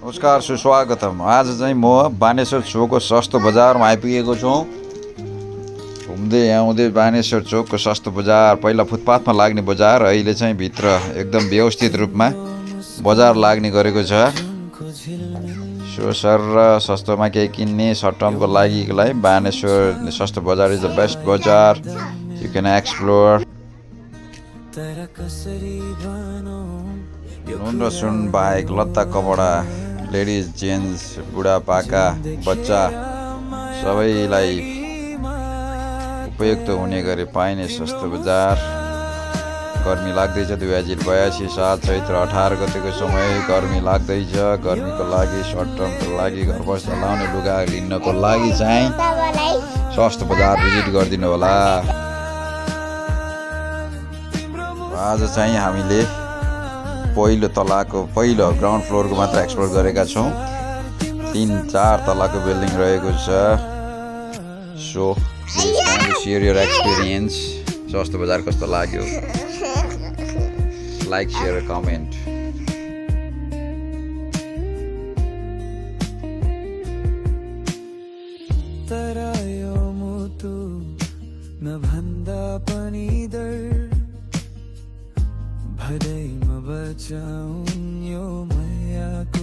नमस्कार सुस्वागतम। आज चाहिँ म बानेश्वर चोकको सस्तो बजारमा आइपुगेको छु। घुम्दै आउँदै बानेश्वर चोकको सस्तो बजार, पहिला फुटपाथमा लाग्ने बजार, अहिले चाहिँ भित्र एकदम व्यवस्थित रूपमा बजार लाग्ने गरेको छ। सो सर र सस्तोमा केही किन्ने सर्ट टर्मको लागिलाई बानेश्वर सस्तो बजार इज द बेस्ट बजार। You can explore. नुन र सुन बाहेक लत्ता कपडा, लेडिज जेन्ट्स बुढापाका बच्चा सबैलाई उपयुक्त हुने गरी पाइने सस्तो बजार। गर्मी लाग्दैछ। 2082 साल चैत्र 18 गतेको समय गर्मी लाग्दैछ। गर्मीको लागि सर्ट टर्मको लागि घर बस्दा लाउने लुगा लिनको लागि चाहिँ सस्तो बजार भिजिट गरिदिनु होला। आज चाहिँ हामीले पहिलो तलाको पहिलो ग्राउन्ड फ्लोरको मात्र एक्सप्लोर गरेका छौँ। 3-4 तलाको बिल्डिङ रहेको छ। So share your experience. सस्तो बजार कस्तो लाग्यो? Like, share, comment. तरा यो मुटु नभन्दा पनि दर भदैमा बचाउन यो मायाको